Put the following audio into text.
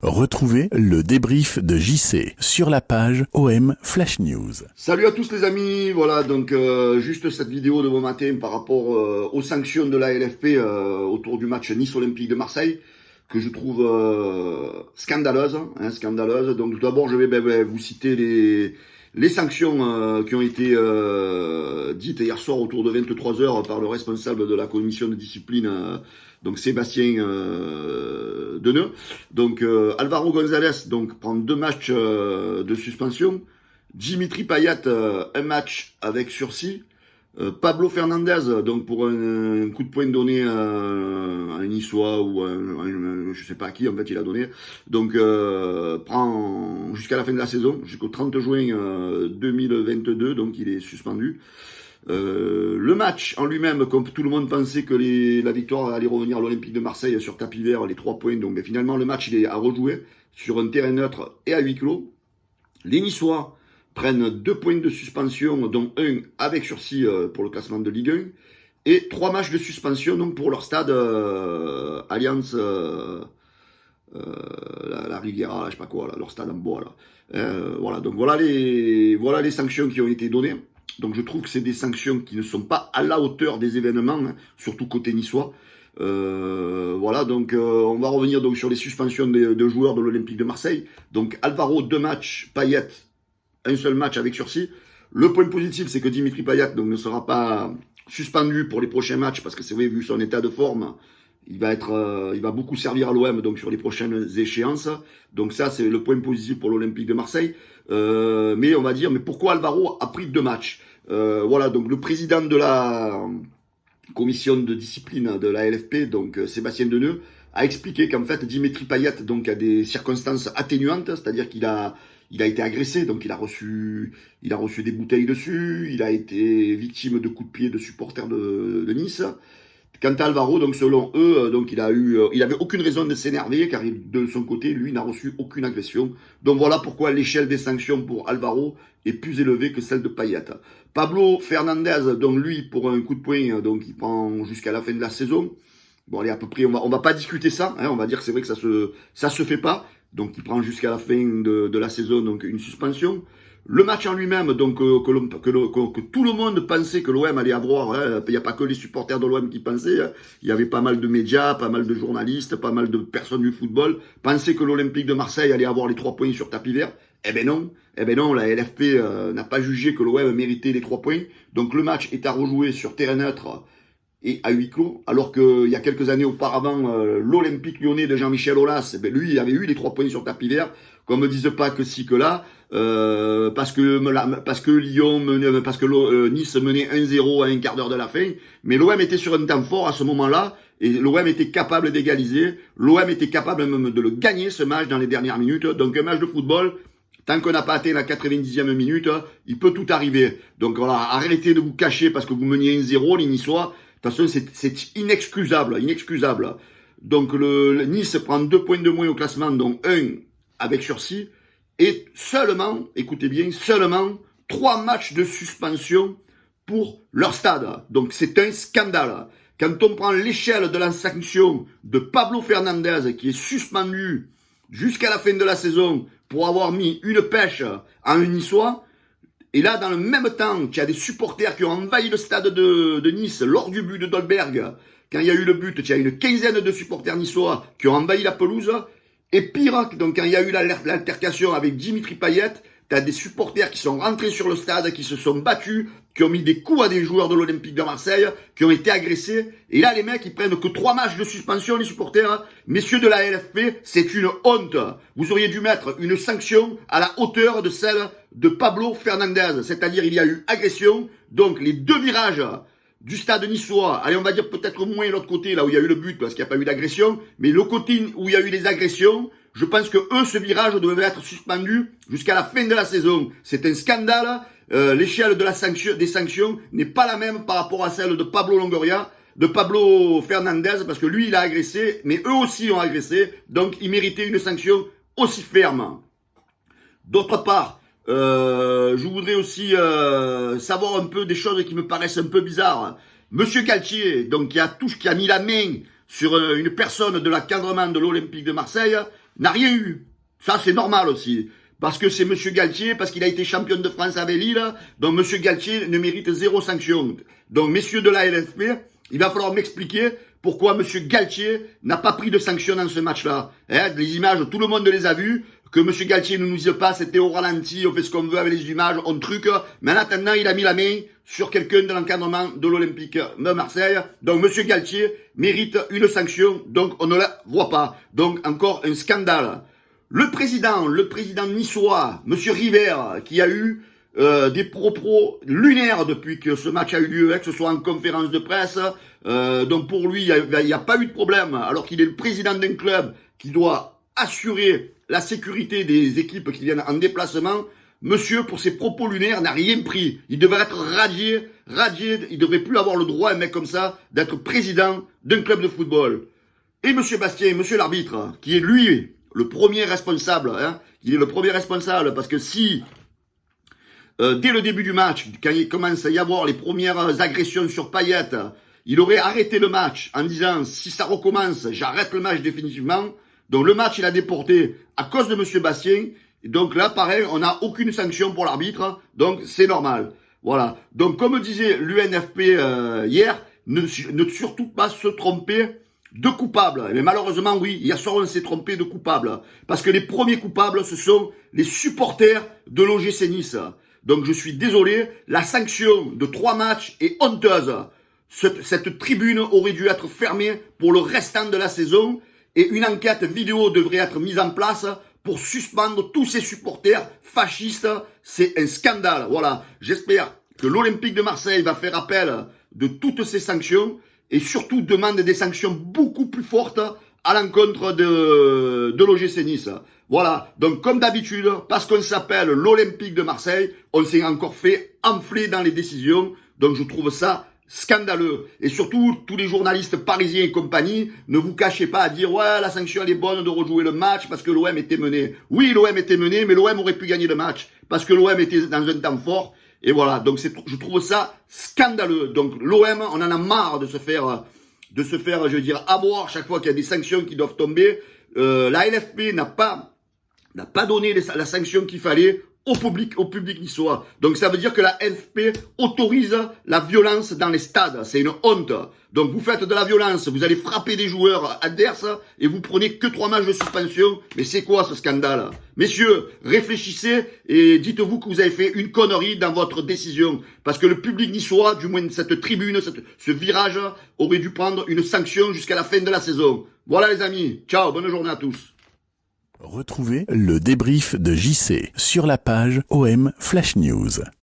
Retrouvez le débrief de JC sur la page OM Flash News. Salut à tous les amis, voilà donc juste cette vidéo de bon matin par rapport aux sanctions de la LFP autour du match Nice Olympique de Marseille que je trouve scandaleuse, scandaleuse. Donc tout d'abord je vais vous citer les sanctions qui ont été dites hier soir autour de 23h par le responsable de la commission de discipline, donc Sébastien Deneux. Donc Alvaro González donc prend 2 matchs de suspension. Dimitri Payet, un match avec sursis. Pablo Fernandez, donc pour un coup de poing donné à un Niçois ou je sais pas à qui en fait il a donné, donc prend jusqu'à la fin de la saison, jusqu'au 30 juin 2022, donc il est suspendu. Le match en lui-même, comme tout le monde pensait que la victoire allait revenir à l'Olympique de Marseille sur tapis vert, les 3 points, donc finalement le match il est à rejouer sur un terrain neutre et à huis clos. Les Niçois prennent 2 points de suspension, dont un avec sursis pour le classement de Ligue 1, et 3 matchs de suspension donc pour leur stade Alliance la Riviera, je sais pas quoi, là, leur stade en bois là. Voilà, donc voilà les sanctions qui ont été données. Donc je trouve que c'est des sanctions qui ne sont pas à la hauteur des événements, surtout côté niçois. Voilà, donc on va revenir donc sur les suspensions de joueurs de l'Olympique de Marseille. Donc Alvaro, 2 matchs, Payet, un seul match avec sursis. Le point positif, c'est que Dimitri Payet donc, ne sera pas suspendu pour les prochains matchs, parce que c'est vrai, vu son état de forme, il va beaucoup servir à l'OM donc sur les prochaines échéances. Donc ça, c'est le point positif pour l'Olympique de Marseille. Mais on va dire, mais pourquoi Alvaro a pris 2 matchs? Voilà, donc le président de la commission de discipline de la LFP, donc Sébastien Deneux, a expliqué qu'en fait Dimitri Payet donc a des circonstances atténuantes, c'est-à-dire qu'il a été agressé, donc il a reçu des bouteilles dessus, il a été victime de coups de pied de supporters de Nice. Quant à Alvaro, donc selon eux, donc il avait aucune raison de s'énerver, car de son côté, lui n'a reçu aucune agression. Donc voilà pourquoi l'échelle des sanctions pour Alvaro est plus élevée que celle de Payet. Pablo Fernandez, donc lui, pour un coup de poing, donc il prend jusqu'à la fin de la saison. Bon, allez, à peu près, on va pas discuter ça, on va dire que c'est vrai que ça se fait pas. Donc il prend jusqu'à la fin de la saison, donc une suspension. Le match en lui-même, donc que tout le monde pensait que l'OM allait avoir, il n'y a pas que les supporters de l'OM qui pensaient, il y avait pas mal de médias, pas mal de journalistes, pas mal de personnes du football, pensaient que l'Olympique de Marseille allait avoir les 3 points sur tapis vert. Eh ben non, la LFP n'a pas jugé que l'OM méritait les 3 points. Donc le match est à rejouer sur terrain neutre et à huis clos, alors qu'il y a quelques années auparavant, l'Olympique lyonnais de Jean-Michel Aulas, lui, il avait eu les 3 points sur tapis vert, qu'on me dise pas que si que là, parce que Nice menait 1-0 à un quart d'heure de la fin, mais l'OM était sur un temps fort à ce moment-là, et l'OM était capable d'égaliser, l'OM était capable même de le gagner ce match dans les dernières minutes. Donc un match de football, tant qu'on n'a pas atteint la 90e minute, il peut tout arriver. Donc voilà, arrêtez de vous cacher parce que vous meniez 1-0, les Niçois. De toute façon, c'est inexcusable. Donc le Nice prend 2 points de moins au classement, dont un avec sursis, et seulement, écoutez bien, seulement 3 matchs de suspension pour leur stade. Donc c'est un scandale. Quand on prend l'échelle de la sanction de Pablo Fernandez, qui est suspendu jusqu'à la fin de la saison pour avoir mis une pêche à un Niçois, et là, dans le même temps, il y a des supporters qui ont envahi le stade de Nice lors du but de Dolberg. Quand il y a eu le but, il y a une quinzaine de supporters niçois qui ont envahi la pelouse. Et pire, donc quand il y a eu l'altercation avec Dimitri Payet, tu as des supporters qui sont rentrés sur le stade, qui se sont battus, qui ont mis des coups à des joueurs de l'Olympique de Marseille, qui ont été agressés. Et là, les mecs, ils prennent que 3 matchs de suspension, les supporters. Messieurs de la LFP, c'est une honte. Vous auriez dû mettre une sanction à la hauteur de celle de Pablo Fernandez. C'est-à-dire, il y a eu agression. Donc, les 2 virages du stade niçois, allez, on va dire peut-être moins l'autre côté, là où il y a eu le but, parce qu'il n'y a pas eu d'agression, mais le côté où il y a eu les agressions, je pense que ce virage devait être suspendu jusqu'à la fin de la saison. C'est un scandale. L'échelle des sanctions n'est pas la même par rapport à celle de Pablo Fernandez, parce que lui, il a agressé, mais eux aussi ont agressé, donc ils méritaient une sanction aussi ferme. D'autre part, je voudrais aussi savoir un peu des choses qui me paraissent un peu bizarres. Monsieur Galtier, donc qui a mis la main sur une personne de l'encadrement de l'Olympique de Marseille, n'a rien eu. Ça, c'est normal aussi. Parce que c'est Monsieur Galtier, parce qu'il a été champion de France avec Lille, donc Monsieur Galtier ne mérite 0 sanction. Donc, messieurs de la LFP, il va falloir m'expliquer pourquoi Monsieur Galtier n'a pas pris de sanction dans ce match-là. Les images, tout le monde les a vues. Que Monsieur Galtier ne nous dise pas, c'était au ralenti, on fait ce qu'on veut avec les images, on truc. Mais en attendant, il a mis la main sur quelqu'un de l'encadrement de l'Olympique de Marseille. Donc, Monsieur Galtier mérite une sanction, donc on ne la voit pas. Donc, encore un scandale. Le président niçois, Monsieur River, qui a eu des propos lunaires depuis que ce match a eu lieu, que ce soit en conférence de presse. Donc pour lui, il n'y a pas eu de problème, alors qu'il est le président d'un club qui doit assurer la sécurité des équipes qui viennent en déplacement. Monsieur, pour ses propos lunaires, n'a rien pris. Il devrait être radié. Il devrait plus avoir le droit, un mec comme ça, d'être président d'un club de football. Et Monsieur Bastien, Monsieur l'arbitre, qui est lui le premier responsable, il est le premier responsable, parce que si dès le début du match, quand il commence à y avoir les premières agressions sur Payet, il aurait arrêté le match en disant, si ça recommence, j'arrête le match définitivement. Donc le match, il a déporté à cause de Monsieur Bastien. Donc là, pareil, on n'a aucune sanction pour l'arbitre, donc c'est normal. Voilà. Donc comme disait l'UNFP hier, ne surtout pas se tromper de coupables. Mais malheureusement, oui, hier soir, on s'est trompé de coupables. Parce que les premiers coupables, ce sont les supporters de l'OGC Nice. Donc je suis désolé, la sanction de 3 matchs est honteuse. Cette tribune aurait dû être fermée pour le restant de la saison et une enquête vidéo devrait être mise en place pour suspendre tous ces supporters fascistes. C'est un scandale. Voilà, j'espère que l'Olympique de Marseille va faire appel de toutes ces sanctions et surtout demande des sanctions beaucoup plus fortes à l'encontre de l'OGC Nice. Voilà, donc comme d'habitude, parce qu'on s'appelle l'Olympique de Marseille, on s'est encore fait enfler dans les décisions, donc je trouve ça scandaleux. Et surtout, tous les journalistes parisiens et compagnie, ne vous cachez pas à dire « Ouais, la sanction elle est bonne de rejouer le match parce que l'OM était mené. » Oui, l'OM était mené, mais l'OM aurait pu gagner le match parce que l'OM était dans un temps fort. Et voilà, donc je trouve ça scandaleux. Donc l'OM, on en a marre de se faire, je veux dire, avoir chaque fois qu'il y a des sanctions qui doivent tomber. La LFP n'a pas donné la sanction qu'il fallait au public niçois. Donc ça veut dire que la LFP autorise la violence dans les stades. C'est une honte. Donc vous faites de la violence, vous allez frapper des joueurs adverses et vous prenez que 3 matchs de suspension. Mais c'est quoi ce scandale? Messieurs, réfléchissez et dites-vous que vous avez fait une connerie dans votre décision. Parce que le public niçois, du moins cette tribune, ce virage, aurait dû prendre une sanction jusqu'à la fin de la saison. Voilà les amis. Ciao, bonne journée à tous. Retrouvez le débrief de JC sur la page OM Flash News.